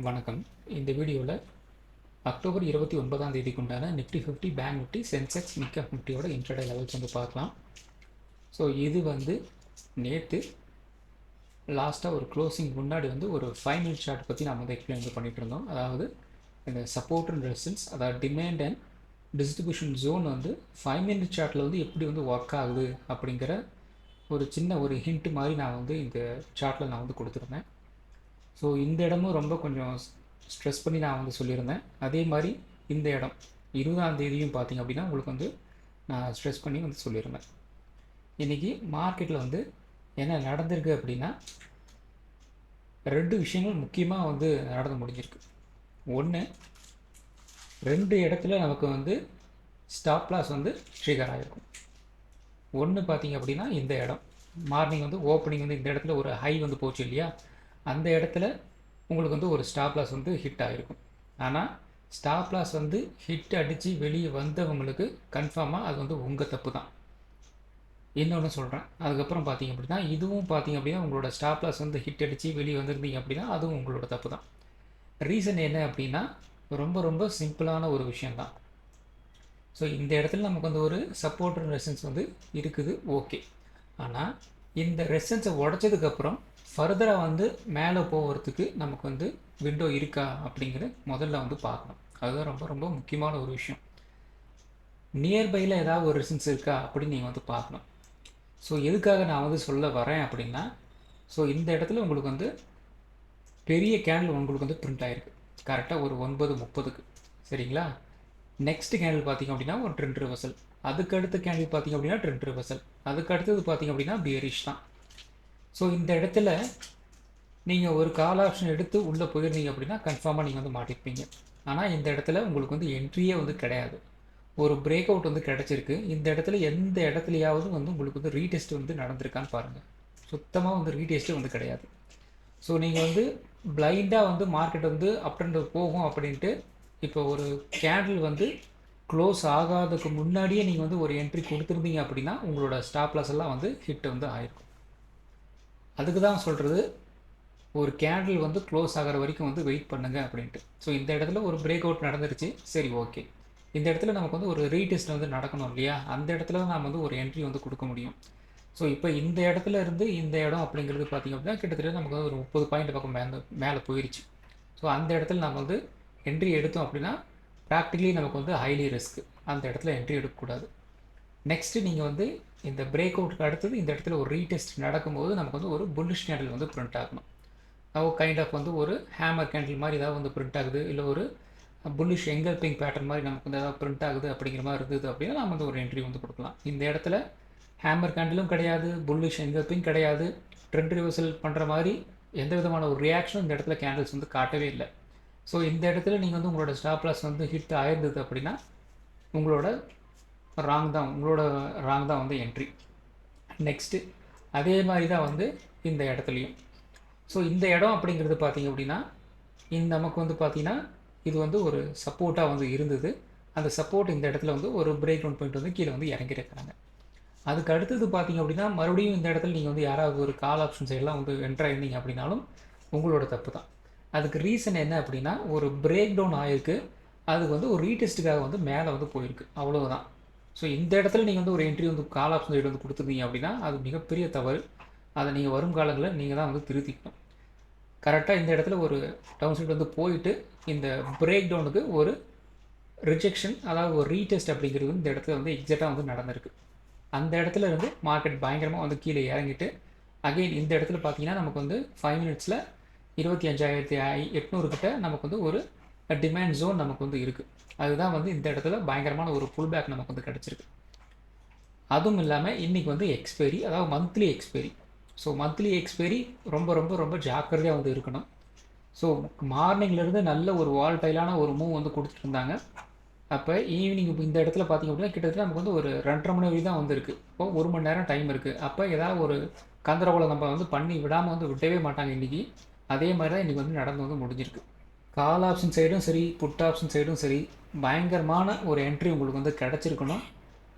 வணக்கம். இந்த வீடியோவில் அக்டோபர் 29ஆம் தேதிக்கு உண்டான நிஃப்டி 50 பேங்க் நிஃப்டி சென்செக்ஸ் மிக்க நிஃப்டியோட இன்ட்ராடே லெவல்ஸ் வந்து பார்க்கலாம். ஸோ இது வந்து நேற்று லாஸ்ட்டாக ஒரு க்ளோசிங் முன்னாடி வந்து ஒரு 5 மினிட் சார்ட் பற்றி நாம் வந்து எக்ஸ்பிளைன் வந்து பண்ணிட்டு இருந்தோம். அதாவது இந்த சப்போர்ட் அண்ட் ரெசிஸ்டன்ஸ், அதாவது டிமாண்ட் அண்ட் டிஸ்ட்ரிபியூஷன் ஜோன் வந்து 5 மினிட் சார்ட்டில் வந்து எப்படி வந்து ஒர்க் ஆகுது அப்படிங்கிற ஒரு சின்ன ஒரு ஹிண்ட் மாதிரி நான் வந்து இந்த சார்ட்டில் நான் வந்து கொடுத்துருந்தேன். ஸோ இந்த இடமும் ரொம்ப கொஞ்சம் ஸ்ட்ரெஸ் பண்ணி நான் வந்து சொல்லியிருந்தேன். அதே மாதிரி இந்த இடம் 20ஆம் தேதியும் பார்த்திங்க அப்படின்னா உங்களுக்கு வந்து நான் ஸ்ட்ரெஸ் பண்ணி வந்து சொல்லியிருந்தேன். இன்றைக்கி மார்க்கெட்டில் வந்து என்ன நடந்திருக்கு அப்படின்னா 2 விஷயங்கள் முக்கியமாக வந்து நடந்து முடிஞ்சிருக்கு. ஒன்று, 2 இடத்துல நமக்கு வந்து ஸ்டாப் லாஸ் வந்து ட்ரிகர் ஆகிருக்கும். ஒன்று பார்த்திங்க அப்படின்னா இந்த இடம் மார்னிங் வந்து ஓப்பனிங் வந்து இந்த இடத்துல ஒரு ஹை வந்து போச்சு இல்லையா, அந்த இடத்துல உங்களுக்கு வந்து ஒரு ஸ்டாப் லாஸ் வந்து ஹிட் ஆகிருக்கும். ஆனால் ஸ்டாப் லாஸ் வந்து ஹிட் அடித்து வெளியே வந்தவங்களுக்கு கன்ஃபார்மாக அது வந்து உங்கள் தப்பு தான். இன்னொன்று சொல்கிறேன். அதுக்கப்புறம் பார்த்தீங்க அப்படின்னா இதுவும் பார்த்தீங்க அப்படின்னா உங்களோட ஸ்டாப் லாஸ் வந்து ஹிட் அடித்து வெளியே வந்திருந்தீங்க அப்படின்னா அதுவும் உங்களோட தப்பு தான். ரீசன் என்ன அப்படின்னா ரொம்ப ரொம்ப சிம்பிளான ஒரு விஷயந்தான். ஸோ இந்த இடத்துல நமக்கு வந்து ஒரு சப்போர்ட் ரெசிஸ்டன்ஸ் வந்து இருக்குது, ஓகே. ஆனால் இந்த ரெசிஸ்டன்ஸை உடச்சதுக்கப்புறம் ஃபர்தராக வந்து மேலே போகிறதுக்கு நமக்கு வந்து விண்டோ இருக்கா அப்படிங்கிறது முதல்ல வந்து பார்க்கணும். அதுதான் ரொம்ப ரொம்ப முக்கியமான ஒரு விஷயம். நியர்பையில் ஏதாவது ஒரு ரெசிஸ்டன்ஸ் இருக்கா அப்படின்னு நீங்கள் வந்து பார்க்கணும். ஸோ எதுக்காக நான் வந்து சொல்ல வரேன் அப்படின்னா, ஸோ இந்த இடத்துல உங்களுக்கு வந்து பெரிய கேண்டில் உங்களுக்கு வந்து பிரிண்ட் ஆகிருக்கு கரெக்டாக ஒரு 9:30க்கு, சரிங்களா? நெக்ஸ்ட் கேண்டில் பார்த்திங்க அப்படின்னா ஒரு ட்ரெண்ட் ரிவர்சல், அதுக்கு அடுத்த கேண்டில் பார்த்திங்க அப்படின்னா ட்ரெண்ட் ரிவர்சல், அதுக்கு அடுத்தது பார்த்திங்க அப்படின்னா பியரிஷ் தான். ஸோ இந்த இடத்துல நீங்கள் ஒரு கால் ஆப்ஷன் எடுத்து உள்ளே போயிருந்தீங்க அப்படின்னா கன்ஃபார்மாக நீங்கள் வந்து மாட்டிருப்பீங்க. ஆனால் இந்த இடத்துல உங்களுக்கு வந்து என்ட்ரியே வந்து கிடையாது. ஒரு பிரேக் அவுட் வந்து கிடச்சிருக்கு. இந்த இடத்துல எந்த இடத்துலையாவது வந்து உங்களுக்கு வந்து ரீடெஸ்ட் வந்து நடந்திருக்கான்னு பாருங்கள். சுத்தமாக வந்து ரீடெஸ்ட்டே வந்து கிடையாது. ஸோ நீங்கள் வந்து பிளைண்டாக வந்து மார்க்கெட் வந்து அப் அண்ட் போகும் அப்படின்ட்டு இப்போ ஒரு கேண்டில் வந்து க்ளோஸ் ஆகாததுக்கு முன்னாடியே நீங்கள் வந்து ஒரு என்ட்ரி கொடுத்துருந்தீங்க அப்படின்னா உங்களோட ஸ்டாப் லாஸ் எல்லாம் வந்து ஹிட் வந்து ஆயிருக்கும். அதுக்கு தான் சொல்கிறது, ஒரு கேண்டில் வந்து க்ளோஸ் ஆகிற வரைக்கும் வந்து வெயிட் பண்ணுங்க அப்படின்ட்டு. ஸோ இந்த இடத்துல ஒரு பிரேக் அவுட் நடந்துருச்சு, சரி ஓகே. இந்த இடத்துல நமக்கு வந்து ஒரு ரீடெஸ்ட் வந்து நடக்கணும் இல்லையா, அந்த இடத்துல தான் நம்ம வந்து ஒரு என்ட்ரி வந்து கொடுக்க முடியும். ஸோ இப்போ இந்த இடத்துல இருந்து இந்த இடம் அப்படிங்கிறது பார்த்திங்க அப்படின்னா கிட்டத்தட்ட நமக்கு வந்து ஒரு 30 பாயிண்ட் பக்கம் மேலே போயிடுச்சு. ஸோ அந்த இடத்துல நம்ம வந்து என்ட்ரி எடுத்தோம் அப்படின்னா ப்ராக்டிகலி நமக்கு வந்து ஹைலி ரிஸ்க். அந்த இடத்துல என்ட்ரி எடுக்கக்கூடாது. நெக்ஸ்ட்டு நீங்கள் வந்து இந்த பிரேக் அவுட்டுக்கு அடுத்தது இந்த இடத்துல ஒரு ரீடெஸ்ட் நடக்கும்போது நமக்கு வந்து ஒரு புல்லிஷ் கேண்டில் வந்து பிரிண்ட் ஆகணும். கைண்ட் ஆஃப் வந்து ஒரு ஹேமர் கேண்டில் மாதிரி ஏதாவது வந்து பிரிண்ட் ஆகுது, இல்லை ஒரு புல்லிஷ் எங்கல்பிங் பேட்டர்ன் மாதிரி நமக்கு வந்து ஏதாவது பிரிண்ட் ஆகுது அப்படிங்கிற மாதிரி இருந்தது அப்படின்னா நம்ம வந்து ஒரு என்ட்ரி வந்து கொடுக்கலாம். இந்த இடத்துல ஹேமர் கேண்டிலும் கிடையாது, புல்லிஷ் எங்கல்பிங் கிடையாது, ட்ரெண்ட் ரிவர்சல் பண்ணுற மாதிரி எந்த விதமான ஒரு ரியாக்ஷனும் இந்த இடத்துல கேண்டில்ஸ் வந்து காட்டவே இல்லை. ஸோ இந்த இடத்துல நீங்கள் வந்து உங்களோட ஸ்டாப் லாஸ் வந்து ஹிட் ஆயிருந்தது அப்படின்னா உங்களோட ராங் தான் வந்து என்ட்ரி. நெக்ஸ்ட்டு அதே மாதிரி தான் வந்து இந்த இடத்துலையும். ஸோ இந்த இடம் அப்படிங்கிறது பார்த்திங்க அப்படின்னா நமக்கு வந்து பார்த்திங்கன்னா இது வந்து ஒரு சப்போர்ட்டாக வந்து இருந்தது. அந்த சப்போர்ட் இந்த இடத்துல வந்து ஒரு பிரேக் டவுன் பாயிண்ட் வந்து கீழே வந்து இறங்கியிருக்கிறாங்க. அதுக்கு அடுத்தது பார்த்திங்க அப்படின்னா மறுபடியும் இந்த இடத்துல நீங்கள் வந்து யாராவது ஒரு கால் ஆப்ஷன் சைடெலாம் வந்து என்ட்ரு ஆயிருந்தீங்க அப்படின்னாலும் உங்களோட தப்பு தான். அதுக்கு ரீசன் என்ன அப்படின்னா ஒரு பிரேக் டவுன் ஆகிருக்கு, அதுக்கு வந்து ஒரு ரீடெஸ்ட்டுக்காக வந்து மேலே வந்து போயிருக்கு, அவ்வளோதான். ஸோ இந்த இடத்துல நீங்கள் வந்து ஒரு என்ட்ரி வந்து கால் ஆப்ஷன் சைடு வந்து கொடுத்துருந்தீங்க அப்படின்னா அது மிகப்பெரிய தவறு. அதை நீங்கள் வரும் காலங்களில் நீங்கள் தான் வந்து திருத்திக்கணும். கரெக்டாக இந்த இடத்துல ஒரு டவுன் சைடு வந்து போயிட்டு இந்த பிரேக் டவுனுக்கு ஒரு ரிஜெக்ஷன், அதாவது ஒரு ரீடெஸ்ட் அப்படிங்கிறது இந்த இடத்துல வந்து எக்ஸாக்டாக வந்து நடந்திருக்கு. அந்த இடத்துல இருந்து மார்க்கெட் பயங்கரமாக வந்து கீழே இறங்கிட்டு அகெயின் இந்த இடத்துல பார்த்தீங்கன்னா நமக்கு வந்து 5 மினிட்ஸில் 25,800 கிட்ட நமக்கு வந்து ஒரு டிமாண்ட் ஜோன் நமக்கு வந்து இருக்குது. அதுதான் வந்து இந்த இடத்துல பயங்கரமான ஒரு புல் பேக் நமக்கு வந்து கிடச்சிருக்கு. அதுவும் இல்லாமல் இன்றைக்கி வந்து எக்ஸ்பைரி, அதாவது monthly expiry. So monthly expiry ரொம்ப ரொம்ப ரொம்ப ஜாக்கிரதையாக வந்து இருக்கணும். ஸோ மார்னிங்லேருந்து நல்ல ஒரு வால்டைலான ஒரு மூவ் வந்து கொடுத்துட்டு இருந்தாங்க. அப்போ ஈவினிங் இப்போ இந்த இடத்துல பார்த்திங்க அப்படின்னா கிட்டத்தட்ட நமக்கு வந்து ஒரு 2:30 மணி வரைக்கும் தான் வந்துருக்கு. இப்போ 1 மணி நேரம் டைம் இருக்குது. அப்போ ஏதாவது ஒரு கந்தரகோலம் நம்ம வந்து பண்ணி விடாமல் வந்து விட்டவே மாட்டாங்க இன்றைக்கி. அதே மாதிரி தான் இன்றைக்கி வந்து நடந்து வந்து முடிஞ்சிருக்கு. கால் ஆப்ஷன் சைடும் சரி, புட் ஆப்ஷன் சைடும் சரி, பயங்கரமான ஒரு என்ட்ரி உங்களுக்கு வந்து கிடச்சிருக்கணும்.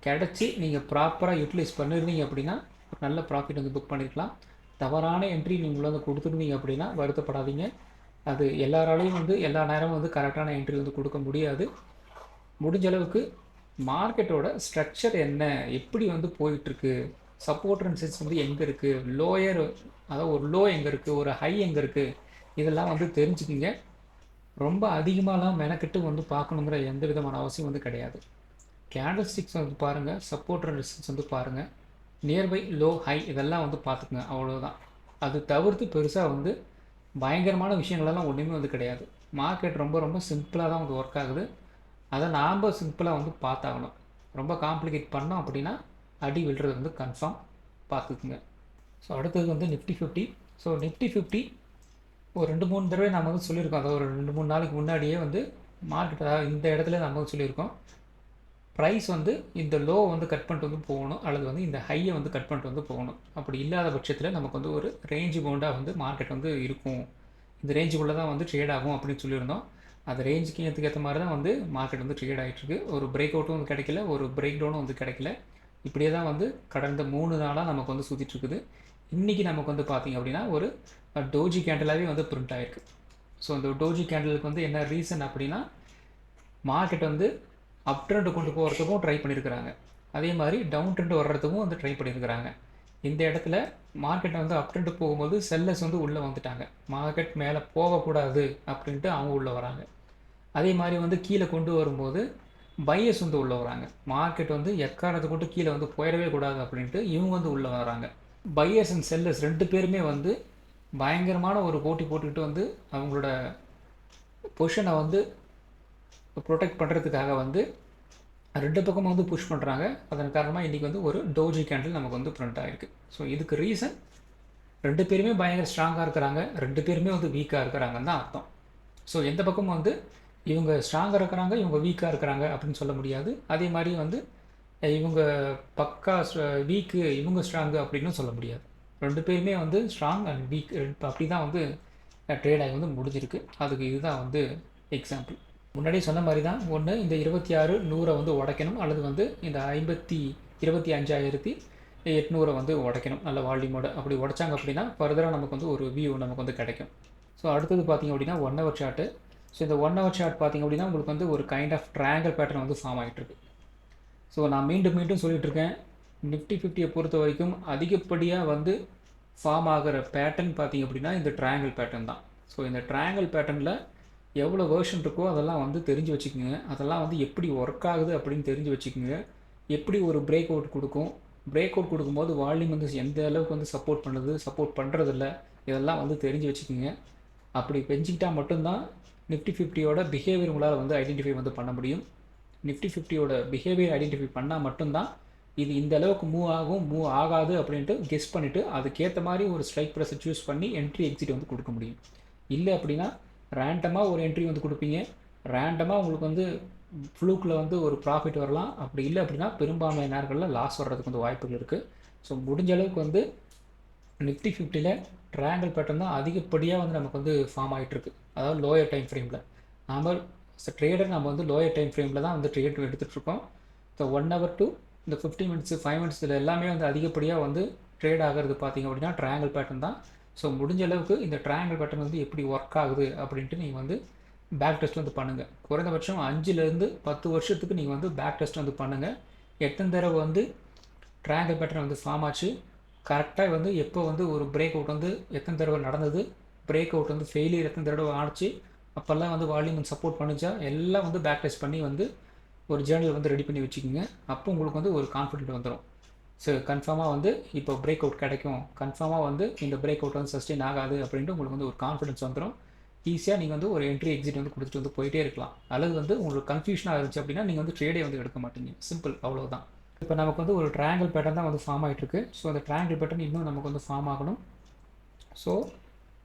கிடச்சி நீங்கள் ப்ராப்பராக யூட்டிலைஸ் பண்ணியிருந்தீங்க அப்படின்னா நல்ல ப்ராஃபிட் வந்து புக் பண்ணியிருக்கலாம். தவறான என்ட்ரி நீங்கள் வந்து கொடுத்துருந்தீங்க அப்படின்னா வருத்தப்படாதீங்க. அது எல்லாராலையும் வந்து எல்லா நேரமும் வந்து கரெக்டான என்ட்ரி வந்து கொடுக்க முடியாது. முடிஞ்ச அளவுக்கு மார்க்கெட்டோட ஸ்ட்ரக்சர் என்ன, எப்படி வந்து போயிட்டுருக்கு, சப்போர்ட் அண்ட் ரெசிஸ்டன்ஸ் வந்து எங்கே இருக்குது, லோயர் அதாவது ஒரு லோ எங்கே இருக்குது, ஒரு ஹை எங்கே இருக்குது, இதெல்லாம் வந்து தெரிஞ்சுக்கிங்க. ரொம்ப அதிகமாகலாம் மெனக்கெட்டு வந்து பார்க்கணுங்கிற எந்த விதமான அவசியம் வந்து கிடையாது. கேண்டில் ஸ்டிக்ஸ் வந்து பாருங்கள், சப்போர்ட் அண்ட் ரெசிஸ்டன்ஸ் வந்து பாருங்கள், நியர்பை லோ ஹை இதெல்லாம் வந்து பார்த்துக்குங்க, அவ்வளோதான். அது தவிர்த்து பெருசாக வந்து பயங்கரமான விஷயங்களெல்லாம் ஒன்றுமே வந்து கிடையாது. மார்க்கெட் ரொம்ப ரொம்ப சிம்பிளாக தான் வந்து ஒர்க் ஆகுது. அதை நாம் சிம்பிளாக வந்து பார்த்தாகணும். ரொம்ப காம்ப்ளிகேட் பண்ணோம் அப்படின்னா அடி விழுறது வந்து கன்ஃபார்ம், பார்த்துக்குங்க. ஸோ அடுத்தது வந்து நிஃப்டி 50. ஸோ நிஃப்டி 50 ஒரு 2-3 தடவை நம்ம வந்து சொல்லியிருக்கோம். அதாவது ஒரு 2-3 நாளைக்கு முன்னாடியே வந்து மார்க்கெட், அதாவது இந்த இடத்துல நம்ம வந்து சொல்லியிருக்கோம், ப்ரைஸ் வந்து இந்த லோ வந்து கட் பண்ணிட்டு வந்து போகணும், அல்லது வந்து இந்த ஹையை வந்து கட் பண்ணிட்டு வந்து போகணும். அப்படி இல்லாத பட்சத்தில் நமக்கு வந்து ஒரு ரேஞ்சு பவுண்டாக வந்து மார்க்கெட் வந்து இருக்கும், இந்த ரேஞ்சுக்குள்ளே தான் வந்து ட்ரேட் ஆகும் அப்படின்னு சொல்லியிருந்தோம். அந்த ரேஞ்சுக்கு ஏற்ற மாதிரி தான் வந்து மார்க்கெட் வந்து ட்ரேட் ஆகிட்டுருக்கு. ஒரு பிரேக் அவுட்டும் வந்து கிடைக்கல, ஒரு பிரேக் டவுனும் வந்து கிடைக்கல. இப்படியே தான் வந்து கடந்த 3 நாளாக நமக்கு வந்து சுற்றிட்டுருக்குது. இன்றைக்கி நமக்கு வந்து பார்த்திங்க அப்படின்னா ஒரு டோஜி கேண்டலாகவே வந்து பிரிண்ட் ஆகிருக்கு. ஸோ அந்த டோஜி கேண்டலுக்கு வந்து என்ன ரீசன் அப்படின்னா, மார்க்கெட் வந்து அப் ட்ரெண்ட் கொண்டு போகிறதுக்கும் ட்ரை பண்ணியிருக்கிறாங்க, அதே மாதிரி டவுன் ட்ரெண்ட் வர்றதுக்கும் வந்து ட்ரை பண்ணியிருக்கிறாங்க. இந்த இடத்துல மார்க்கெட்டை வந்து அப் ட்ரெண்ட் போகும்போது செல்லர்ஸ் வந்து உள்ளே வந்துட்டாங்க, மார்க்கெட் மேலே போகக்கூடாது அப்படின்ட்டு அவங்க உள்ளே வராங்க. அதே மாதிரி வந்து கீழே கொண்டு வரும்போது பையர்ஸ் வந்து உள்ளே வராங்க, மார்க்கெட் வந்து எக்காரணத்தை கொண்டு கீழே வந்து போயிடவே கூடாது அப்படின்ட்டு இவங்க வந்து உள்ளே வராங்க. பையர்ஸ் அண்ட் செல்லர்ஸ் 2 பேருமே வந்து பயங்கரமான ஒரு போட்டி போட்டுக்கிட்டு வந்து அவங்களோட பொசிஷனை வந்து ப்ரொடெக்ட் பண்ணுறதுக்காக வந்து 2 பக்கமும் வந்து புஷ் பண்ணுறாங்க. அதன் காரணமாக இன்றைக்கி வந்து ஒரு டோஜி கேண்டில் நமக்கு வந்து பிரிண்ட் ஆகிருக்கு. ஸோ இதுக்கு ரீசன் 2 பேருமே பயங்கர ஸ்ட்ராங்காக இருக்கிறாங்க, 2 பேருமே வந்து வீக்காக இருக்கிறாங்கன்னு தான் அர்த்தம். ஸோ எந்த பக்கமும் வந்து இவங்க ஸ்ட்ராங்காக இருக்கிறாங்க, இவங்க வீக்காக இருக்கிறாங்க அப்படின்னு சொல்ல முடியாது. அதே மாதிரி வந்து இவங்க பக்கா வீக்கு, இவங்க ஸ்ட்ராங்கு அப்படின்னு சொல்ல முடியாது. 2 பேருமே வந்து ஸ்ட்ராங் அண்ட் வீக் அப்படி தான் வந்து ட்ரேட் ஆகி வந்து முடிஞ்சிருக்கு. அதுக்கு இதுதான் வந்து எக்ஸாம்பிள். முன்னாடியே சொன்ன மாதிரி தான், ஒன்று இந்த 26,100 வந்து உடைக்கணும், அல்லது வந்து இந்த 25,800 வந்து உடைக்கணும் நல்ல வால்யூமோட. அப்படி உடைச்சாங்க அப்படின்னா ஃபர்தராக நமக்கு வந்து ஒரு வியூ நமக்கு வந்து கிடைக்கும். ஸோ அடுத்தது பார்த்திங்க அப்படின்னா 1 ஹவர் சார்ட்டு. ஸோ இந்த 1 ஹவர் சார்ட் பார்த்திங்க அப்படின்னா உங்களுக்கு வந்து ஒரு கைண்ட் ஆஃப் ட்ரையாங்கிள் பேட்டர்ன் வந்து ஃபார்ம் ஆகிட்டுருக்கு. ஸோ நான் மீண்டும் சொல்லிகிட்டு இருக்கேன், நிஃப்டி 50 பொறுத்த வரைக்கும் அதிகப்படியாக வந்து ஃபார்ம் ஆகிற பேட்டர்ன் பார்த்திங்க அப்படின்னா இந்த ட்ரையாங்கிள் பேட்டர்ன் தான். ஸோ இந்த ட்ரையாங்கிள் பேட்டர்னில் எவ்வளோ வேர்ஷன் இருக்கோ அதெல்லாம் வந்து தெரிஞ்சு வச்சுக்கோங்க, அதெல்லாம் வந்து எப்படி ஒர்க் ஆகுது அப்படின்னு தெரிஞ்சு வச்சுக்கோங்க. எப்படி ஒரு பிரேக் அவுட் கொடுக்கும், பிரேக் அவுட் கொடுக்கும்போது வால்யூம் வந்து எந்த அளவுக்கு வந்து சப்போர்ட் பண்ணுது, சப்போர்ட் பண்ணுறதில்ல, இதெல்லாம் வந்து தெரிஞ்சு வச்சுக்கோங்க. அப்படி பெஞ்சிக்கிட்டால் மட்டும்தான் நிஃப்டி 50யோட பிஹேவியர் உங்களால் வந்து ஐடென்டிஃபை வந்து பண்ண முடியும். நிஃப்டி 50யோட பிஹேவியர் ஐடென்டிஃபை பண்ணால் மட்டும்தான் இது இந்த அளவுக்கு மூவ் ஆகும், மூவ் ஆகாது அப்படின்ட்டு கெஸ் பண்ணிவிட்டு அதுக்கேற்ற மாதிரி ஒரு ஸ்ட்ரைக் ப்ரைஸை சூஸ் பண்ணி என்ட்ரி எக்ஸிட் வந்து கொடுக்க முடியும். இல்லை அப்படின்னா ரேண்டமாக ஒரு என்ட்ரி வந்து கொடுப்பீங்க, ரேண்டமாக உங்களுக்கு வந்து ஃப்ளூக்கில் வந்து ஒரு ப்ராஃபிட் வரலாம், அப்படி இல்லை அப்படின்னா பெரும்பான்மை நேரங்களில் லாஸ் வர்றதுக்கு வந்து வாய்ப்புகள் இருக்குது. ஸோ முடிஞ்ச அளவுக்கு வந்து நிஃப்டி 50ல் ட்ரையாங்கிள் பேட்டர்ன் தான் அதிகப்படியாக வந்து நமக்கு வந்து ஃபார்ம் ஆகிட்டுருக்கு. அதாவது லோயர் டைம் ஃப்ரேமில் நாம் ட்ரேடர் நம்ம வந்து லோயர் டைம் ஃப்ரேமில் தான் வந்து ட்ரேட் எடுத்துகிட்ருக்கோம். ஸோ 1 ஹவர் டு இந்த 50 மினிட்ஸு 5 மினிட்ஸ் இதில் எல்லாமே வந்து அதிகப்படியாக வந்து ட்ரேட் ஆகிறது பார்த்திங்க அப்படின்னா ட்ரையாங்கிள் பேட்டர்ன் தான். ஸோ முடிஞ்ச அளவுக்கு இந்த ட்ரையாங்கிள் பேட்டர்ன் வந்து எப்படி ஒர்க் ஆகுது அப்படின்ட்டு நீங்கள் வந்து பேக் டெஸ்ட் வந்து பண்ணுங்கள். குறைந்தபட்சம் 5லேருந்து 10 வருஷத்துக்கு நீங்கள் வந்து பேக் டெஸ்ட் வந்து பண்ணுங்கள். எத்தனை தடவை வந்து ட்ரையாங்கிள் பேட்டர்ன் வந்து ஃபார்ம் ஆச்சு, கரெக்டாக வந்து எப்போ வந்து ஒரு பிரேக் அவுட் வந்து எத்தனை தடவை நடந்தது, பிரேக் அவுட் வந்து ஃபெயிலியர் எத்தனை தடவை ஆச்சு, அப்போல்லாம் வந்து வால்யூம் வந்து சப்போர்ட் பண்ணிச்சா, எல்லாம் வந்து பேக் டெஸ்ட் பண்ணி வந்து ஒரு ஜேர்னல் வந்து ரெடி பண்ணி வச்சுக்கோங்க. அப்போ உங்களுக்கு வந்து ஒரு கான்ஃபிடென்ட் வந்துடும். ஸோ கன்ஃபார்மாக வந்து இப்போ பிரேக் அவுட் கிடைக்கும், கன்ஃபார்மாக வந்து இந்த பிரேக் அவுட் வந்து சஸ்டெயின் ஆகாது அப்படின்ட்டு உங்களுக்கு வந்து ஒரு கான்ஃபிடன்ஸ் வந்துடும். ஈஸியாக நீங்கள் வந்து ஒரு என்ட்ரி எக்ஸிட் வந்து கொடுத்துட்டு வந்து போயிட்டே இருக்கலாம். அல்லது வந்து உங்களுக்கு கன்ஃபியூஷனாக இருந்துச்சு அப்படின்னா நீங்கள் வந்து ட்ரேடே வந்து எடுக்க மாட்டீங்க. சிம்பிள், அவ்வளோதான். இப்போ நமக்கு வந்து ஒரு ட்ரையாங்கிள் பேட்டர்ன் தான் வந்து ஃபார்ம் ஆகிட்டுருக்கு. ஸோ அந்த ட்ரையாங்கிள் பேட்டர்ன் இன்னும் நமக்கு வந்து ஃபார்ம் ஆகணும். ஸோ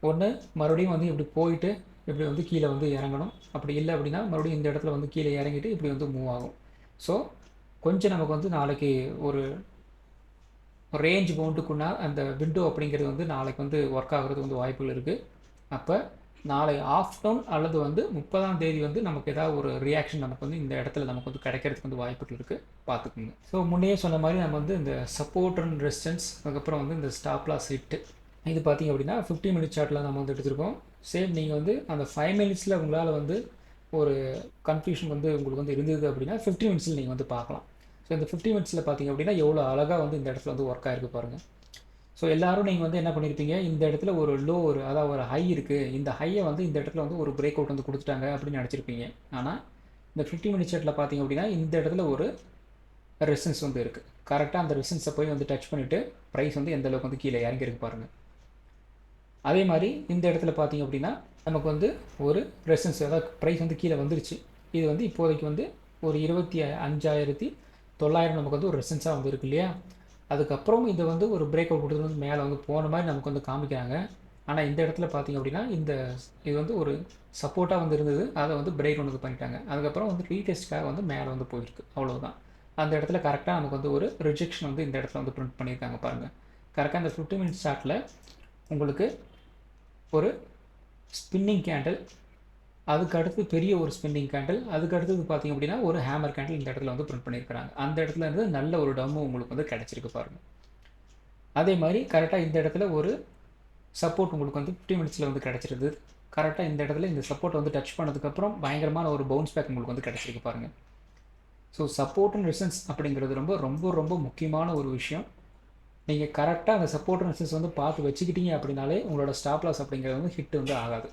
ஒன்று மறுபடியும் வந்து இப்படி போயிட்டு இப்படி வந்து கீழே வந்து இறங்கணும், அப்படி இல்லை அப்படின்னா மறுபடியும் இந்த இடத்துல வந்து கீழே இறங்கிட்டு இப்படி வந்து மூவ் ஆகும். ஸோ கொஞ்சம் நமக்கு வந்து நாளைக்கு ஒரு ரேஞ்ச் பவுண்டுக்குன்னா அந்த விண்டோ அப்படிங்கிறது வந்து நாளைக்கு வந்து ஒர்க் ஆகிறது வந்து வாய்ப்புகள் இருக்குது. அப்போ நாளை ஆஃப்டர்நூன் அல்லது வந்து 30ஆம் தேதி வந்து நமக்கு ஏதாவது ஒரு ரியாக்ஷன் நமக்கு வந்து இந்த இடத்துல நமக்கு வந்து கிடைக்கிறதுக்கு வந்து வாய்ப்புகள் இருக்குது, பார்த்துக்குங்க. ஸோ முன்னே சொன்ன மாதிரி நம்ம வந்து இந்த சப்போர்ட் அண்ட் ரெசிஸ்டன்ஸ், அதுக்கப்புறம் வந்து இந்த ஸ்டாப் லாஸ் ஹிட்டு, இது பார்த்திங்க அப்படின்னா 50 மினிட் சார்ட்டில் நம்ம வந்து எடுத்திருக்கோம். சேம் நீங்கள் வந்து அந்த 5 மினிட்ஸில் உங்களால் வந்து ஒரு கன்ஃபியூஷன் வந்து உங்களுக்கு வந்து இருந்தது அப்படின்னா 50 மினிட்ஸில் நீங்கள் வந்து பார்க்கலாம். ஸோ இந்த 50 மினிட்ஸில் பார்த்தீங்க அப்படின்னா எவ்வளோ அழகாக வந்து இந்த இடத்துல வந்து ஒர்க் ஆகிருக்கு பாருங்கள். ஸோ எல்லோரும் நீங்கள் வந்து என்ன பண்ணியிருப்பீங்க, இந்த இடத்துல ஒரு லோ அதாவது ஒரு ஹை இருக்குது, இந்த ஹையை வந்து இந்த இடத்துல வந்து ஒரு பிரேக் அவுட் வந்து கொடுத்துட்டாங்க அப்படின்னு நினச்சிருப்பீங்க. ஆனால் இந்த 50 மினிட்ஸ் சார்ட்டில் பார்த்தீங்க அப்படின்னா இந்த இடத்துல ஒரு ரெசிஸ்டன்ஸ் வந்து இருக்குது. கரெக்டாக அந்த ரெசிஸ்டன்ஸை போய் வந்து டச் பண்ணிவிட்டு ப்ரைஸ் வந்து எந்த அளவுக்கு வந்து கீழே இறங்கியிருக்கு பாருங்கள். அதே மாதிரி இந்த இடத்துல பார்த்தீங்க அப்படின்னா நமக்கு வந்து ஒரு ரெசிஸ்டன்ஸ், அதாவது ப்ரைஸ் வந்து கீழே வந்துருச்சு. இது வந்து இப்போதைக்கு வந்து ஒரு 25,900 நமக்கு வந்து ஒரு ரெசிஸ்டன்ஸாக வந்து இருக்கு இல்லையா. அதுக்கப்புறம் இது வந்து ஒரு பிரேக் அவுட் கொடுத்துட்டு வந்து மேலே வந்து போன மாதிரி நமக்கு வந்து காமிக்கிறாங்க. ஆனால் இந்த இடத்துல பார்த்தீங்க அப்படின்னா இது வந்து ஒரு சப்போர்ட்டாக வந்து இருந்தது, அதை வந்து பிரேக் வந்து பண்ணிட்டாங்க. அதுக்கப்புறம் வந்து ரீடெஸ்ட்காக வந்து மேலே வந்து போயிருக்கு, அவ்வளோதான். அந்த இடத்துல கரெக்டாக நமக்கு வந்து ஒரு ரிஜெக்ஷன் வந்து இந்த இடத்துல வந்து பிரிண்ட் பண்ணியிருக்காங்க பாருங்கள். கரெக்டாக இந்த 50 மினிட்ஸ் சார்ட்டில் உங்களுக்கு ஒரு ஸ்பின்னிங் கேண்டில், அதுக்கு அடுத்து பெரிய ஒரு ஸ்பின்னிங் கேண்டில், அதுக்கு அடுத்தது பார்த்தீங்க அப்படின்னா ஒரு ஹேமர் கேண்டில் இந்த இடத்துல வந்து பிரிண்ட் பண்ணியிருக்கிறாங்க. அந்த இடத்துல இருந்து நல்ல ஒரு டம்மு உங்களுக்கு வந்து கிடச்சிருக்கு பாருங்கள். அதே மாதிரி கரெக்டாக இந்த இடத்துல ஒரு சப்போர்ட் உங்களுக்கு வந்து 50 மினிட்ஸில் வந்து கிடச்சிருது. கரெக்டாக இந்த இடத்துல இந்த சப்போர்ட் வந்து டச் பண்ணதுக்கப்புறம் பயங்கரமான ஒரு பவுன்ஸ் பேக் உங்களுக்கு வந்து கிடச்சிருக்கு பாருங்கள். ஸோ சப்போர்ட் அண்ட் ரெசிஸ்டன்ஸ் அப்படிங்கிறது ரொம்ப ரொம்ப ரொம்ப முக்கியமான ஒரு விஷயம். நீங்கள் கரெக்டாக அந்த சப்போர்ட் அண்ட் ரெசிஸ்டன்ஸ் வந்து பார்த்து வச்சுக்கிட்டீங்க அப்படின்னாலே உங்களோட ஸ்டாப் லாஸ் அப்படிங்கிறது வந்து ஹிட் வந்து ஆகாது.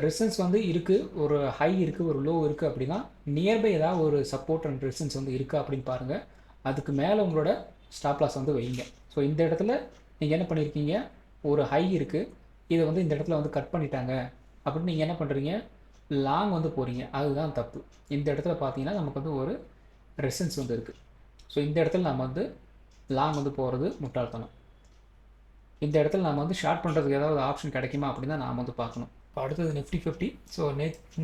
ரெசிஸ்டன்ஸ் வந்து இருக்குது, ஒரு ஹை இருக்குது, ஒரு லோ இருக்குது அப்படின்னா நியர்பை ஏதாவது ஒரு சப்போர்ட் அண்ட் ரெசிஸ்டன்ஸ் வந்து இருக்கா அப்படின்னு பாருங்கள். அதுக்கு மேலே உங்களோட ஸ்டாப் லாஸ் வந்து வைங்க. ஸோ இந்த இடத்துல நீங்கள் என்ன பண்ணியிருக்கீங்க, ஒரு ஹை இருக்குது, இதை வந்து இந்த இடத்துல வந்து கட் பண்ணிட்டாங்க அப்படின்னு நீங்கள் என்ன பண்ணுறீங்க, லாங் வந்து போகிறீங்க. அதுதான் தப்பு. இந்த இடத்துல பார்த்தீங்கன்னா நமக்கு வந்து ஒரு ரெசிஸ்டன்ஸ் வந்து இருக்குது. ஸோ இந்த இடத்துல நம்ம வந்து லாங் வந்து போகிறது முட்டாள்தனம். இந்த இடத்துல நம்ம வந்து ஷார்ட் பண்ணுறதுக்கு ஏதாவது ஆப்ஷன் கிடைக்குமா அப்படின்னு தான் நாம் வந்து பார்க்கணும். இப்போ அடுத்தது நிஃப்டி 50. ஸோ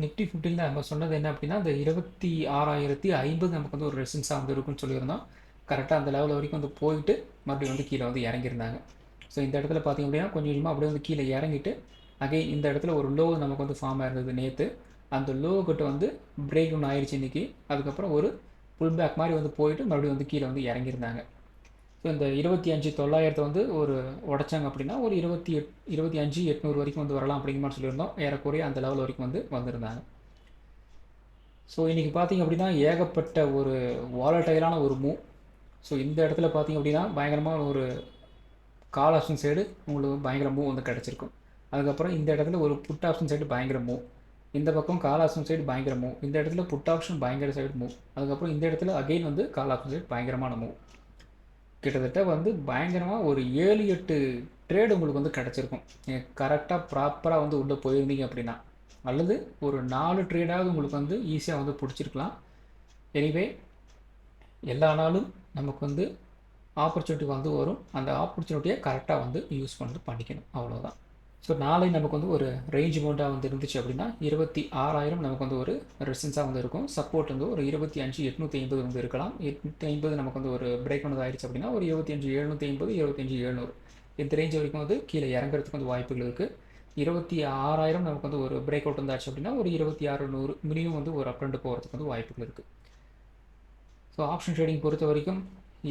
நிஃப்டி 50ல் நம்ம சொன்னது என்ன அப்படின்னா இந்த 26,050 நமக்கு வந்து ஒரு ரெசிஸ்டன்ஸாக வந்து இருக்குன்னு சொல்லியிருந்தோம். கரெக்டாக அந்த லெவல் வரைக்கும் வந்து போயிட்டு மறுபடியும் வந்து கீழே வந்து இறங்கியிருந்தாங்க. ஸோ இந்த இடத்துல பார்த்திங்க அப்படின்னா கொஞ்சம் கொஞ்சமாக அப்படியே வந்து கீழே இறங்கிட்டு அகைன் இந்த இடத்துல ஒரு லோ நமக்கு வந்து ஃபார்ம் ஆயிருந்தது நேற்று. அந்த லோ கிட்ட வந்து பிரேக் ஒன்று ஆயிடுச்சு இன்றைக்கி. அதுக்கப்புறம் ஒரு புல் பேக் மாதிரி வந்து போயிட்டு மறுபடியும் வந்து கீழே வந்து இறங்கியிருந்தாங்க. ஸோ இந்த 25,900 வந்து ஒரு உடைச்சாங்க அப்படின்னா ஒரு 25,800 வரைக்கும் வந்து வரலாம் அப்படிங்கிற மாதிரி சொல்லியிருந்தோம். ஏறக்குறைய அந்த லெவல் வரைக்கும் வந்து வந்திருந்தாங்க. ஸோ இன்றைக்கி பார்த்திங்க அப்படின்னா ஏகப்பட்ட ஒரு வாலட்டைலான ஒரு மூவ். ஸோ இந்த இடத்துல பார்த்திங்க அப்படின்னா பயங்கரமாக ஒரு கால் ஆப்ஷன் சைடு உங்களுக்கு பயங்கர மூவ் வந்து கிடச்சிருக்கும். அதுக்கப்புறம் இந்த இடத்துல ஒரு புட் ஆப்ஷன் சைடு பயங்கர மூவ், இந்த பக்கம் கால் ஆப்ஷன் சைடு பயங்கர மூவ், இந்த இடத்துல புட் ஆப்ஷன் பயங்கர சைடு மூவ், அதுக்கப்புறம் இந்த இடத்துல அகெயின் வந்து கால் ஆப்ஷன் சைடு பயங்கரமான மூவ். கிட்டத்தட்ட வந்து பயங்கரமாக ஒரு 7-8 ட்ரேடு உங்களுக்கு வந்து கிடச்சிருக்கும் நீங்கள் கரெக்டாக ப்ராப்பராக வந்து உள்ளே போயிருந்தீங்க அப்படின்னா. அல்லது ஒரு 4 ட்ரேடாவது உங்களுக்கு வந்து ஈஸியாக வந்து பிடிச்சிருக்கலாம். எனிவே எல்லா நாளும் நமக்கு வந்து ஆப்பர்ச்சுனிட்டி வந்து வரும். அந்த ஆப்பர்ச்சுனிட்டியை கரெக்டாக வந்து யூஸ் பண்ணிக்கணும், அவ்வளோதான். ஸோ நாளை நமக்கு வந்து ஒரு ரேஞ்ச் மவுண்டாக வந்து இருந்துச்சு அப்படின்னா 26,000 நமக்கு வந்து ஒரு ரெசிஸ்டன்ஸாக வந்து இருக்கும். சப்போர்ட் வந்து ஒரு 25,850 வந்து இருக்கலாம். 850 நமக்கு வந்து ஒரு பிரேக் பண்ணது ஆயிடுச்சு அப்படின்னா ஒரு 25,750, 25,700 இந்த ரேஞ்ச் வரைக்கும் வந்து கீழே இறங்குறதுக்கு வந்து வாய்ப்புகள் இருக்குது. 26,000 நமக்கு வந்து ஒரு பிரேக் அவுட் வந்தாச்சு அப்படின்னா ஒரு 26,100 மினிமம் வந்து ஒரு அப் அண்ட் போகிறதுக்கு வந்து வாய்ப்புகள் இருக்குது. ஸோ ஆப்ஷன் ட்ரேடிங் பொறுத்த வரைக்கும்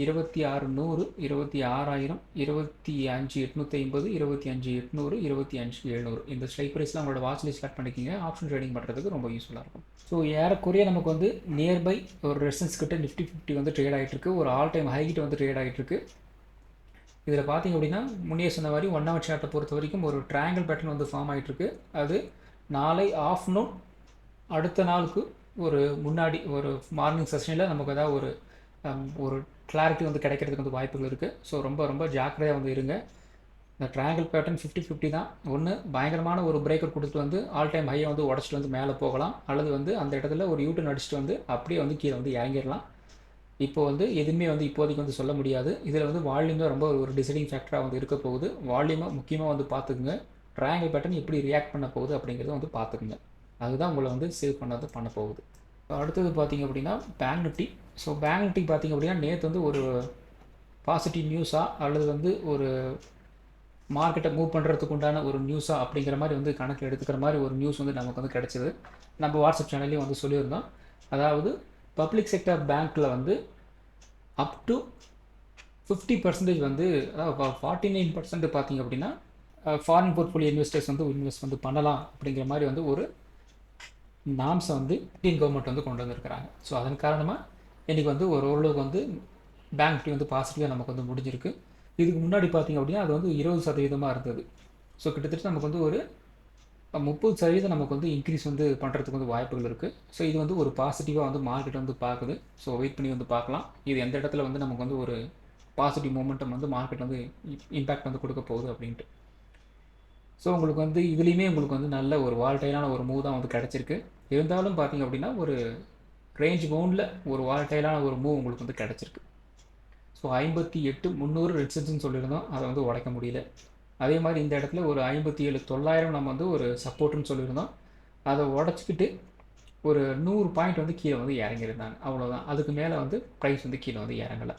26,100, 26,000, 25,850, 25,800, 25,700 இந்த ஸ்ட்ரைக் ப்ரைஸ்லாம் உங்களோட வாட்ச் லிஸ்ட் ஸ்டார்ட் பண்ணிக்கிங்க. ஆப்ஷன் ட்ரேடிங் பண்ணுறதுக்கு ரொம்ப யூஸ்ஃபுல்லாக இருக்கும். ஸோ ஏறக்குறைய நமக்கு வந்து நியர்பை ஒரு ரெசிஸ்டன்ஸ் கிட்ட நிஃப்டி 50 வந்து ட்ரேட் ஆகிட்டு இருக்கு. ஒரு ஆல் டைம் ஹை கிட்ட வந்து ட்ரேட் ஆகிட்டு இருக்கு. இதில் பார்த்திங்க அப்படின்னா முன்னே சொன்ன மாதிரி 1 ஹவர் சார்ட்டை பொறுத்த வரைக்கும் ஒரு ட்ரையாங்கிள் பேட்டர்ன் வந்து ஃபார்ம் ஆகிட்டு இருக்கு. அது நாளை ஆஃப்டர்நூன் அடுத்த நாளுக்கு ஒரு முன்னாடி ஒரு மார்னிங் செஷனில் நமக்கு ஏதாவது ஒரு கிளாரிட்டி வந்து கிடைக்கிறதுக்கு வந்து வாய்ப்புகள் இருக்குது. ஸோ ரொம்ப ரொம்ப ஜாக்கிரதையாக வந்து இருங்க. இந்த ட்ரையாங்கிள் பேட்டர்ன் 50-50 தான். ஒன்று பயங்கரமான ஒரு பிரேக்கர் கொடுத்துட்டு வந்து ஆல் டைம் ஹையை வந்து உடச்சிட்டு வந்து மேலே போகலாம், அல்லது வந்து அந்த இடத்துல ஒரு யூட்டன் அடிச்சுட்டு வந்து அப்படியே வந்து கீழே வந்து இறங்கிடலாம். இப்போ வந்து எதுவுமே வந்து இப்போதைக்கு வந்து சொல்ல முடியாது. இதில் வந்து வால்யூம் தான் ரொம்ப ஒரு டிசைடிங் ஃபேக்டராக வந்து இருக்க போகுது. வால்யூமை முக்கியமாக வந்து பார்த்துக்குங்க. ட்ரையாங்கிள் பேட்டர்ன் எப்படி ரியாக்ட் பண்ண போகுது அப்படிங்கிறத வந்து பார்த்துக்குங்க. அதுதான் உங்களை வந்து சேவ் பண்ண போகுது. அடுத்தது பார்த்திங்க அப்படின்னா bank Nifty. So bank Nifty பார்த்திங்க அப்படின்னா நேற்று வந்து ஒரு பாசிட்டிவ் நியூஸாக அல்லது வந்து ஒரு மார்க்கெட்டை மூவ் பண்ணுறதுக்கு உண்டான ஒரு நியூஸாக அப்படிங்கிற மாதிரி வந்து கணக்கில் எடுத்துக்கிற மாதிரி ஒரு நியூஸ் வந்து நமக்கு வந்து கிடச்சிது. நம்ம வாட்ஸ்அப் சேனல்லையும் வந்து சொல்லியிருந்தோம். அதாவது பப்ளிக் செக்டர் பேங்க்கில் வந்து அப் டு 50% வந்து, அதாவது 49% பார்த்திங்க அப்படின்னா ஃபாரின் போர்ட்ஃபோலியோ இன்வெஸ்டர்ஸ் வந்து இன்வெஸ்ட் வந்து பண்ணலாம் அப்படிங்கிற மாதிரி வந்து ஒரு நாம்ஸை வந்து இந்தியன் கவர்மெண்ட் வந்து கொண்டு வந்திருக்கிறாங்க. ஸோ அதன் காரணமாக இன்றைக்கி வந்து ஓரளவுக்கு வந்து பேங்க் நிஃப்டி வந்து பாசிட்டிவாக நமக்கு வந்து முடிஞ்சிருக்கு. இதுக்கு முன்னாடி பார்த்திங்க அப்படின்னா அது வந்து 20% இருந்தது. ஸோ கிட்டத்தட்ட நமக்கு வந்து ஒரு 30% நமக்கு வந்து இன்க்ரீஸ் வந்து பண்ணுறதுக்கு வந்து வாய்ப்புகள் இருக்குது. ஸோ இது வந்து ஒரு பாசிட்டிவாக வந்து மார்க்கெட் வந்து பார்க்குது. ஸோ வெயிட் பண்ணி வந்து பார்க்கலாம் இது எந்த இடத்துல வந்து நமக்கு வந்து ஒரு பாசிட்டிவ் மூமெண்டம் வந்து மார்க்கெட் வந்து இம்பேக்ட் வந்து கொடுக்க போகுது அப்படின்ட்டு. ஸோ உங்களுக்கு வந்து இதுலேயுமே உங்களுக்கு வந்து நல்ல ஒரு வால்டைலான ஒரு மூவ் தான் வந்து கிடச்சிருக்கு. இருந்தாலும் பார்த்திங்க அப்படின்னா ஒரு ரேஞ்ச் பவுண்டில் ஒரு வால்டைலான ஒரு மூவ் உங்களுக்கு வந்து கிடச்சிருக்கு. ஸோ 58,300 ரெசிஸ்டன்ஸ்னு சொல்லியிருந்தோம், அதை வந்து உடைக்க முடியல. அதே மாதிரி இந்த இடத்துல ஒரு 57,900 நம்ம வந்து ஒரு சப்போர்ட்டுன்னு சொல்லியிருந்தோம், அதை உடச்சிக்கிட்டு ஒரு 100 பாயிண்ட் வந்து கீழே வந்து இறங்கியிருந்தாங்க. அவ்வளோதான். அதுக்கு மேலே வந்து ப்ரைஸ் வந்து கீழே வந்து இறங்கலை.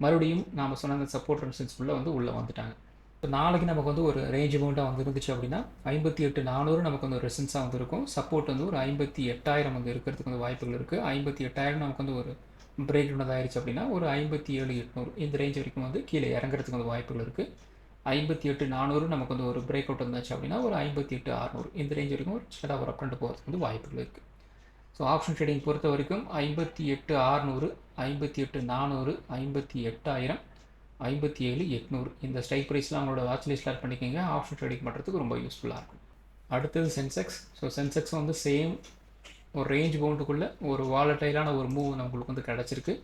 மறுபடியும் நாம் சொன்ன அந்த சப்போர்ட் ரெசிஸ்டன்ஸ்குள்ளே வந்து உள்ளே வந்துட்டாங்க. இப்போ நாளைக்கு நமக்கு வந்து ஒரு ரேஞ்ச் அமௌண்ட்டாக வந்து இருந்துச்சு அப்படின்னா 58,400 நமக்கு வந்து ஒரு ரெசிஸ்டன்ஸாக வந்து இருக்கும். சப்போர்ட் வந்து ஒரு 58,000 வந்து இருக்கிறதுக்கு வந்து வாய்ப்புகள் இருக்குது. 58,000 நமக்கு வந்து ஒரு பிரேக் டவுன் ஆயிடுச்சு அப்படின்னா ஒரு 57,800 இந்த ரேஞ்ச் வரைக்கும் வந்து கீழே இறங்குறதுக்கு வந்து வாய்ப்புகள் இருக்குது. 58,400 நமக்கு வந்து ஒரு பிரேக் அவுட் இருந்துச்சு அப்படின்னா ஒரு 58,600 இந்த ரேஞ்ச் வரைக்கும் ஒரு சின்னதாக ஒரு அப் அண்ட் போகிறதுக்கு வந்து வாய்ப்புகள் இருக்குது. ஸோ ஆப்ஷன் ட்ரேடிங் பொறுத்த வரைக்கும் 58,600 58,400 58,000 57,800 இந்த ஸ்ட்ரைக் ப்ரைஸ்லாம் அவங்களோட வாட்ச் லிஸ்ட்டில் ஆட் பண்ணிக்கோங்க. ஆப்ஷன் ட்ரேடிங் பண்ணுறதுக்கு ரொம்ப யூஸ்ஃபுல்லாக இருக்கும். அடுத்தது சென்செக்ஸ். ஸோ சென்செக்ஸ் வந்து சேம் ஒரு ரேஞ்ச் பவுண்டுக்குள்ளே ஒரு வாலட்டைலான ஒரு மூவ் நம்மளுக்கு வந்து கிடச்சிருக்கு.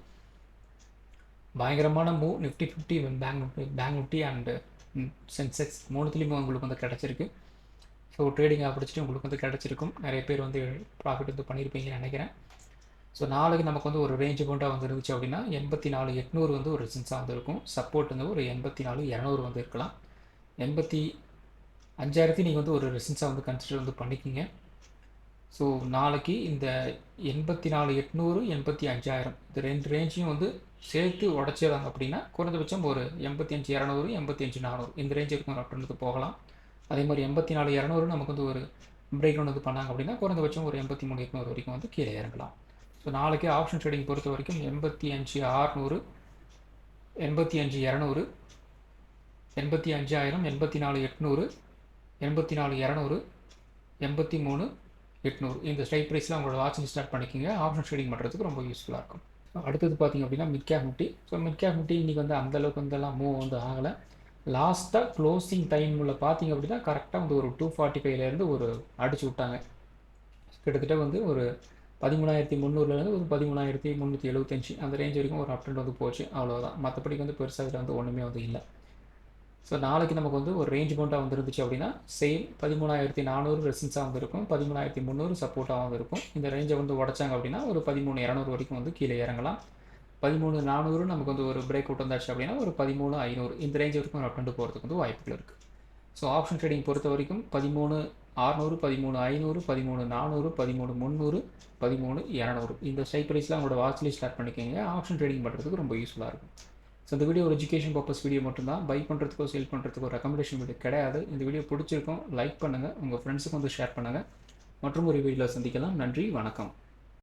பயங்கரமான move Nifty 50 bank Nifty and Sensex மூணுத்துலேயுமே உங்களுக்கு வந்து கிடச்சிருக்கு. ஸோ ட்ரேடிங் ஆப்பர்ச்சுனிட்டி உங்களுக்கு வந்து கிடச்சிருக்கும். நிறைய பேர் வந்து ப்ராஃபிட் வந்து பண்ணியிருப்பீங்கன்னு நினைக்கிறேன். ஸோ நாளைக்கு நமக்கு வந்து ஒரு ரேஞ்ச் பவுண்டாக வந்து இருந்துச்சு அப்படின்னா 84,800 வந்து ஒரு ரெசிஸ்டன்ஸாக வந்து இருக்கும். சப்போர்ட் வந்து ஒரு 84,200 வந்து இருக்கலாம். 85,000 நீங்கள் வந்து ஒரு ரெசிஸ்டன்ஸாக வந்து கன்சிடர் வந்து பண்ணிக்கிங்க. ஸோ நாளைக்கு இந்த 84,800 85,000 இந்த ரெண்டு ரேஞ்சையும் வந்து சேர்த்து உடச்சிடுறாங்க அப்படின்னா குறைந்தபட்சம் ஒரு 85,200 85,400 இந்த ரேஞ்ச் இருக்கும் அப்படின்றது போகலாம். அதே மாதிரி 84,200 நமக்கு வந்து ஒரு பிரேக் டவுன் வந்து பண்ணாங்க அப்படின்னா குறைந்தபட்சம் ஒரு 83,800 வரைக்கும் வந்து கீழே இறங்கலாம். ஸோ நாளைக்கு ஆப்ஷன் ட்ரேடிங் பொறுத்த வரைக்கும் 85,600 85,200 85,000 84,800 84,200 83,800 இந்த ஸ்ட்ரைக் ப்ரைஸில் உங்களோட வாட்சிங் ஸ்டார்ட் பண்ணிக்கோங்க. ஆப்ஷன் ட்ரேடிங் பண்ணுறதுக்கு ரொம்ப யூஸ்ஃபுல்லாக இருக்கும். அடுத்தது பார்த்திங்க அப்படின்னா mid cap Nifty. So mid cap Nifty இன்றைக்கி வந்து அந்தளவுக்கு வந்துலாம் மூவ் வந்து ஆகலை. லாஸ்ட்டாக க்ளோசிங் டைமில் பார்த்திங்க அப்படின்னா கரெக்டாக வந்து ஒரு 245 ஒரு அடிச்சு விட்டாங்க. கிட்டத்தட்ட வந்து ஒரு 13,300 ஒரு 13,375 அந்த ரேஞ்ச் வரைக்கும் ஒரு அப்டெண்ட் வந்து போச்சு. அவ்வளோதான். மற்றபடிக்கு வந்து பெருசாக இதில் வந்து ஒன்றுமே வந்து இல்லை. ஸோ நாளைக்கு நமக்கு வந்து ஒரு ரேஞ்ச் பவுண்டாக வந்துருந்துச்சு அப்படின்னா சேம் 13,400 ரெசிஸ்டன்ஸாக வந்துருக்கும். 13,300 சப்போர்ட்டாக வந்துருக்கும். இந்த ரேஞ்சை வந்து உடச்சாங்க அப்படின்னா ஒரு 13,200 வரைக்கும் வந்து கீழே இறங்கலாம். 13,400 நமக்கு வந்து ஒரு பிரேக் அவுட் வந்தாச்சு அப்படின்னா ஒரு 13,500 இந்த ரேஞ்ச் வரைக்கும் ஒரு அப்டெண்ட் போகிறதுக்கு வந்து வாய்ப்புகள் இருக்குது. ஸோ ஆப்ஷன் ட்ரேடிங் பொறுத்த வரைக்கும் 13,600 13,500 13,400 13,300 13,200 இந்த ஸ்ட்ரைக் ப்ரைஸ்லாம் உங்களோட வாட்ச் லிஸ்ட் ஸ்டார்ட் பண்ணிக்கோங்க. ஆப்ஷன் ட்ரேடிங் பண்ணுறதுக்கு ரொம்ப யூஸ்ஃபுல்லாக இருக்கும். ஸோ இந்த வீடியோ ஒரு எஜுகேஷன் பர்பஸ் வீடியோ மட்டும்தான். பை பண்ணுறதுக்கோ சேல் பண்ணுறதுக்கோ ரெக்கமெண்டேஷன் வீடியோ கிடையாது. இந்த வீடியோ பிடிச்சிருக்கும் லைக் பண்ணுங்கள், உங்கள் ஃப்ரெண்ட்ஸுக்கு வந்து ஷேர் பண்ணுங்கள். மற்றும் ஒரு வீடியோவில் சந்திக்கலாம். நன்றி, வணக்கம்.